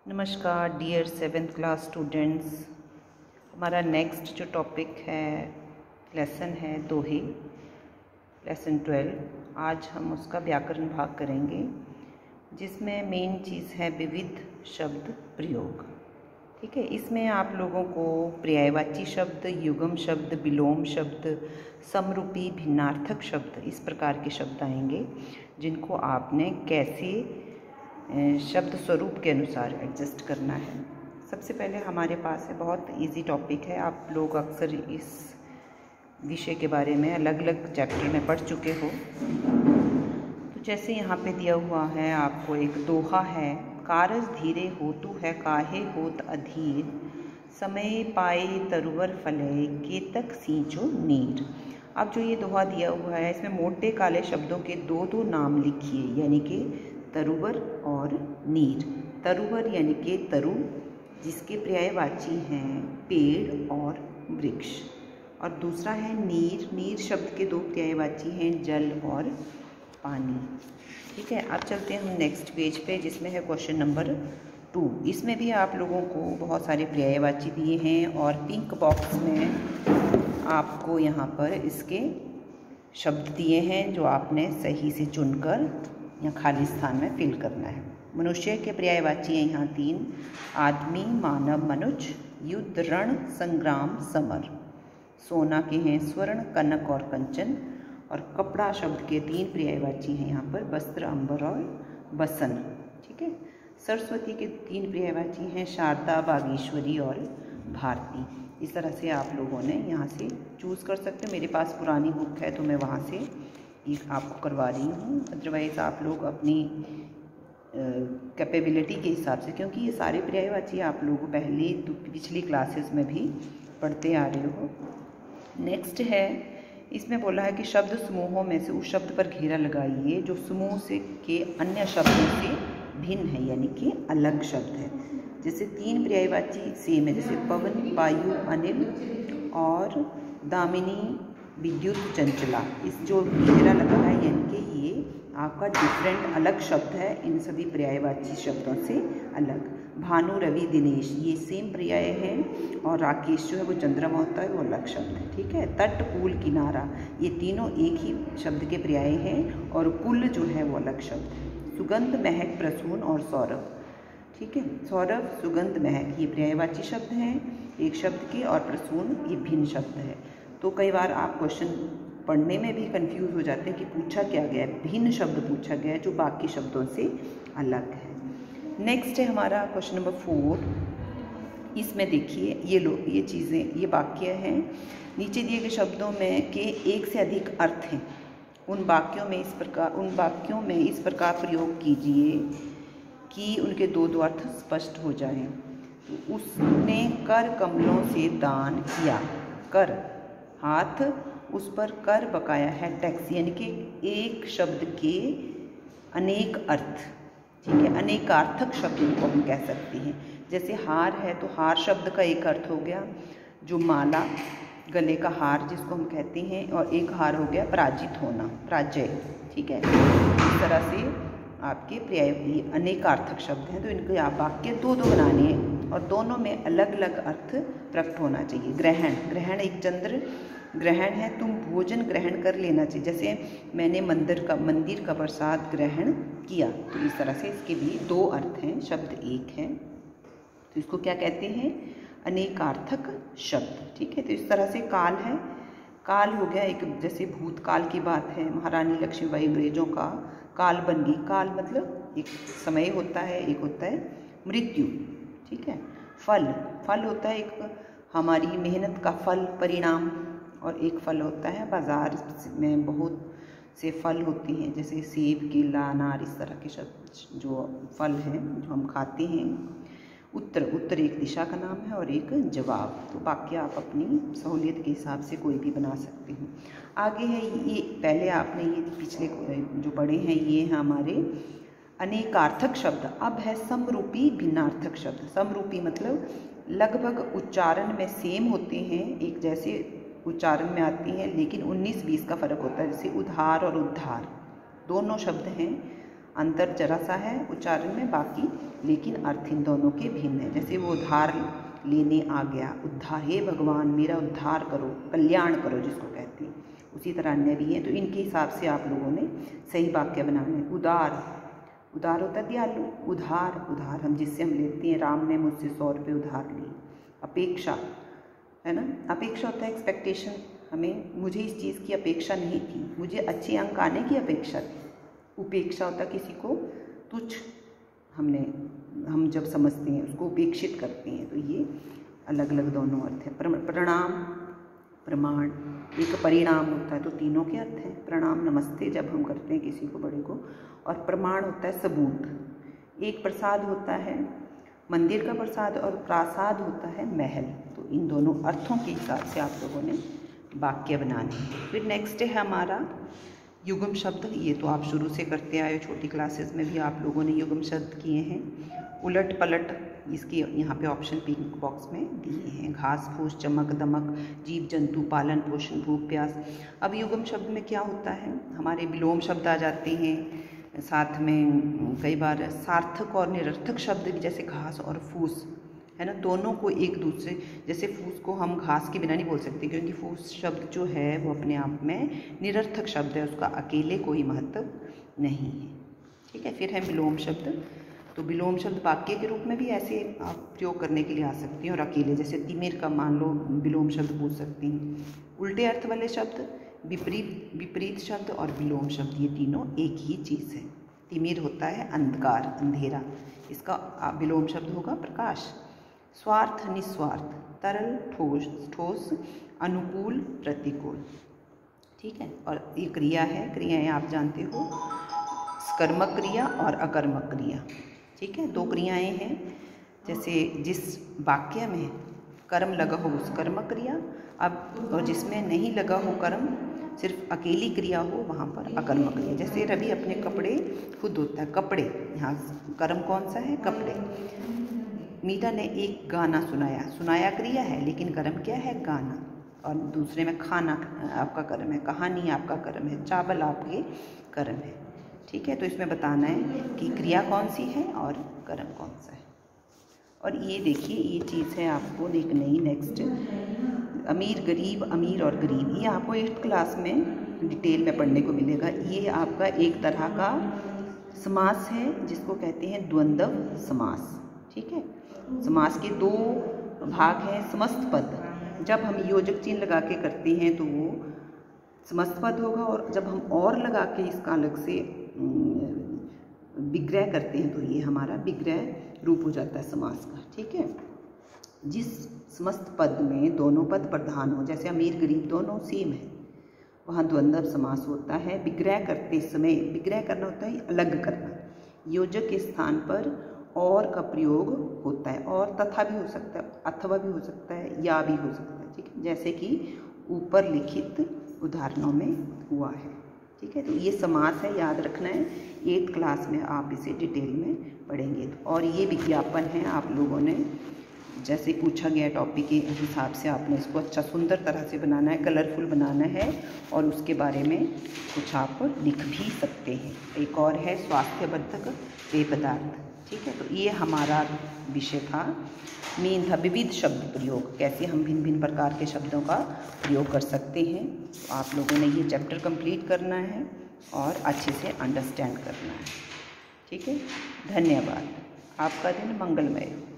नमस्कार dear 7th class students. हमारा next जो टॉपिक है लेसन है दोहे, लेसन 12। आज हम उसका व्याकरण भाग करेंगे, जिसमें मेन चीज़ है विविध शब्द प्रयोग। ठीक है, इसमें आप लोगों को पर्यायवाची शब्द, युगम शब्द, विलोम शब्द, समरूपी, भिन्नार्थक शब्द, इस प्रकार के शब्द आएंगे, जिनको आपने कैसे शब्द स्वरूप के अनुसार एडजस्ट करना है। सबसे पहले हमारे पास है, बहुत इजी टॉपिक है, आप लोग अक्सर इस विषय के बारे में अलग अलग चैप्टर में पढ़ चुके हो। तो जैसे यहाँ पे दिया हुआ है आपको एक दोहा है, कारज धीरे होतु है काहे होत अधीर, समय पाए तरुवर फले केतक सींचो नीर। अब जो ये दोहा दिया हुआ है, इसमें मोटे काले शब्दों के दो दो नाम लिखिए, यानी कि तरुवर और नीर। तरुवर यानी कि तरु, जिसके पर्यायवाची हैं पेड़ और वृक्ष, और दूसरा है नीर। नीर शब्द के दो पर्यायवाची हैं जल और पानी। ठीक है, अब चलते हैं हम नेक्स्ट पेज पे, जिसमें है क्वेश्चन नंबर 2। इसमें भी आप लोगों को बहुत सारे पर्यायवाची दिए हैं, और पिंक बॉक्स में आपको यहाँ पर इसके शब्द दिए हैं, जो आपने सही से चुनकर या खाली स्थान में फिल करना है। मनुष्य के पर्यायवाची हैं यहाँ 3, आदमी, मानव, मनुज, युद्ध, रण, संग्राम, समर। सोना के हैं स्वर्ण, कनक और कंचन, और कपड़ा शब्द के 3 पर्यायवाची हैं यहाँ पर, वस्त्र, अंबर और बसन। ठीक है, सरस्वती के 3 पर्यायवाची हैं शारदा, बागेश्वरी और भारती। इस तरह से आप लोगों ने यहाँ से चूज़ कर सकते हो। मेरे पास पुरानी बुक है तो मैं वहाँ से ये आपको करवा रही हूँ, अदरवाइज़ आप लोग अपनी कैपेबिलिटी के हिसाब से, क्योंकि ये सारे पर्यायवाची आप लोग पहले तो पिछली क्लासेस में भी पढ़ते आ रहे हो। नेक्स्ट है, इसमें बोला है कि शब्द समूहों में से उस शब्द पर घेरा लगाइए जो समूह से के अन्य शब्दों से भिन्न है, यानी कि अलग शब्द है। जैसे 3 पर्यायवाची सेम है, जैसे पवन, वायु, अनिल और दामिनी, विद्युत, चंचला। इस जो घेरा लगा है, यानी कि ये आपका डिफरेंट अलग शब्द है इन सभी पर्यायवाची शब्दों से अलग। भानु, रवि, दिनेश, ये सेम पर्याय है, और राकेश जो है वो चंद्रमा होता है, वो अलग शब्द है। ठीक है, तट, पुल, किनारा, ये तीनों एक ही शब्द के पर्याय हैं, और कुल जो है वो अलग शब्द है। सुगंध, महक, प्रसून और सौरभ। ठीक है, सौरभ, सुगंध, महक ये पर्यायवाची शब्द हैं एक शब्द के, और प्रसून ये भिन्न शब्द है। तो कई बार आप क्वेश्चन पढ़ने में भी कंफ्यूज हो जाते हैं कि पूछा क्या गया है, भिन्न शब्द पूछा गया है जो बाकी शब्दों से अलग है। नेक्स्ट है हमारा क्वेश्चन नंबर 4। इसमें देखिए ये चीज़ें, ये वाक्य हैं, नीचे दिए गए शब्दों में के एक से अधिक अर्थ हैं, उन वाक्यों में इस प्रकार प्रयोग कीजिए कि उनके दो अर्थ स्पष्ट हो जाएं। तो उसने कर कमलों से दान किया, कर हाथ, उस पर कर बकाया है टैक्स, यानी कि एक शब्द के अनेक अर्थ। ठीक है, अनेकार्थक शब्द इनको हम कह सकते हैं। जैसे हार है तो हार शब्द का एक अर्थ हो गया जो माला, गले का हार जिसको हम कहते हैं, और एक हार हो गया पराजित होना, पराजय। ठीक है, इस तरह से आपके पर्याय अनेकार्थक शब्द हैं, तो इनके आप वाक्य दो बनाने हैं, और दोनों में अलग अलग अर्थ प्रकट होना चाहिए। ग्रहण, ग्रहण एक चंद्र ग्रहण है, तुम भोजन ग्रहण कर लेना चाहिए, जैसे मैंने मंदिर का प्रसाद ग्रहण किया। तो इस तरह से इसके भी 2 अर्थ हैं, शब्द एक है, तो इसको क्या कहते हैं, अनेकार्थक शब्द। ठीक है, तो इस तरह से काल है, काल हो गया एक, जैसे भूतकाल की बात है, महारानी लक्ष्मीबाई अंग्रेजों का काल बन गई। काल मतलब एक समय होता है, एक होता है मृत्यु। ठीक है, फल, फल होता है एक हमारी मेहनत का फल, परिणाम, और एक फल होता है बाज़ार में बहुत से फल होते हैं, जैसे सेब, केला, अनार, इस तरह के शब्द जो फल हैं जो हम खाते हैं। उत्तर, उत्तर एक दिशा का नाम है और एक जवाब। तो वाक्य आप अपनी सहूलियत के हिसाब से कोई भी बना सकते हैं। आगे है ये, पहले आपने ये पिछले जो पढ़े हैं ये हैं हमारे अनेकार्थक शब्द। अब है समरूपी, भिन्नार्थक शब्द। समरूपी मतलब लगभग उच्चारण में सेम होते हैं, एक जैसे उच्चारण में आती हैं, लेकिन 19-20 का फ़र्क होता है। जैसे उधार और उद्धार दोनों शब्द हैं, अंतर जरा सा है उच्चारण में, बाकी लेकिन अर्थ इन दोनों के भिन्न है। जैसे वो उद्धार लेने आ गया, उद्धार, हे भगवान मेरा उद्धार करो, कल्याण करो जिसको कहते हैं, उसी तरह अन्य भी हैं। तो इनके हिसाब से आप लोगों ने सही वाक्य बनाना है। उदार, उदार होता है दयालु, उधार, उधार हम जिससे हम लेते हैं, राम ने मुझसे 100 रुपये उधार लिए। अपेक्षा है ना, अपेक्षा होता है एक्सपेक्टेशन, हमें, मुझे इस चीज़ की अपेक्षा नहीं थी, मुझे अच्छे अंक आने की अपेक्षा थी। उपेक्षा होता है किसी को तुच्छ, हम जब समझते हैं उसको उपेक्षित करते हैं। तो ये अलग अलग दोनों अर्थ है। प्रणाम, प्रमाण, एक परिणाम होता है, तो तीनों के अर्थ हैं। प्रणाम नमस्ते जब हम करते हैं किसी को, बड़े को, और प्रमाण होता है सबूत। एक प्रसाद होता है मंदिर का प्रसाद और प्रासाद होता है महल। तो इन दोनों अर्थों के हिसाब से आप लोगों ने वाक्य बनाने हैं। फिर नेक्स्ट है हमारा युग्म शब्द। ये तो आप शुरू से करते आए हो, छोटी क्लासेस में भी आप लोगों ने युग्म शब्द किए हैं। उलट पलट, इसके यहाँ पे ऑप्शन पिंक बॉक्स में दिए हैं। घास फूस, चमक दमक, जीव जंतु, पालन पोषण, भूख प्यास। अब युग्म शब्द में क्या होता है, हमारे विलोम शब्द आ जाते हैं, साथ में कई बार सार्थक और निरर्थक शब्द, जैसे घास और फूस है ना, दोनों को एक दूसरे, जैसे फूस को हम घास के बिना नहीं बोल सकते, क्योंकि फूस शब्द जो है वो अपने आप में निरर्थक शब्द है, उसका अकेले कोई महत्व नहीं है। ठीक है। फिर है विलोम शब्द। तो विलोम शब्द वाक्य के रूप में भी ऐसे आप प्रयोग करने के लिए आ सकती हैं, और अकेले, जैसे तिमिर का मान लो विलोम शब्द पूछ सकती हैं। उल्टे अर्थ वाले शब्द, विपरीत शब्द और विलोम शब्द, ये तीनों एक ही चीज़ है। तिमिर होता है अंधकार, अंधेरा, इसका विलोम शब्द होगा प्रकाश। स्वार्थ निस्वार्थ, तरल ठोस, अनुकूल प्रतिकूल। ठीक है। और ये क्रिया है, क्रियाएं आप जानते हो, कर्मक क्रिया और अकर्मक क्रिया। ठीक है, दो क्रियाएं हैं, जैसे जिस वाक्य में कर्म लगा हो उस कर्मक क्रिया, अब और जिसमें नहीं लगा हो कर्म, सिर्फ अकेली क्रिया हो, वहाँ पर अकर्मक क्रिया। जैसे रवि अपने कपड़े खुद धोता है, कपड़े, यहाँ कर्म कौन सा है, कपड़े। मीरा ने एक गाना सुनाया, सुनाया क्रिया है लेकिन कर्म क्या है, गाना। और दूसरे में खाना आपका कर्म है, कहानी आपका कर्म है, चावल आपके कर्म है। ठीक है। तो इसमें बताना है कि क्रिया कौन सी है और कर्म कौन सा है। और ये देखिए, ये चीज़ है आपको एक नई, नेक्स्ट अमीर गरीब, अमीर और गरीब, ये आपको 8th क्लास में डिटेल में पढ़ने को मिलेगा। ये आपका एक तरह का समास है जिसको कहते हैं द्वंद्व समास। ठीक है। समास के दो भाग हैं। समस्त पद, जब हम योजक चिन्ह लगा के करते हैं तो वो समस्त पद होगा, और जब हम और लगा के इसका अलग से विग्रह करते हैं तो ये हमारा विग्रह रूप हो जाता है समास का। ठीक है। जिस समस्त पद में दोनों पद प्रधान हो, जैसे अमीर गरीब दोनों सेम है, वहाँ द्वंद्व समास होता है। विग्रह करते समय, विग्रह करना होता है अलग करना, योजक के स्थान पर और का प्रयोग होता है, और तथा भी हो सकता है, अथवा भी हो सकता है, या भी हो सकता है। ठीक है। जैसे कि ऊपर लिखित उदाहरणों में हुआ है। ठीक है। तो ये समास है, याद रखना है, 8th क्लास में आप इसे डिटेल में पढ़ेंगे। और ये विज्ञापन है, आप लोगों ने जैसे पूछा गया टॉपिक के हिसाब से आपने इसको अच्छा सुंदर तरह से बनाना है, कलरफुल बनाना है, और उसके बारे में कुछ आप लिख भी सकते हैं। एक और है स्वास्थ्यवर्धक पेय पदार्थ। ठीक है। तो ये हमारा विषय था, मेन था विविध शब्द प्रयोग, कैसे हम भिन्न भिन्न प्रकार के शब्दों का प्रयोग कर सकते हैं। तो आप लोगों ने ये चैप्टर कंप्लीट करना है और अच्छे से अंडरस्टैंड करना है। ठीक है। धन्यवाद। आपका दिन मंगलमय हो।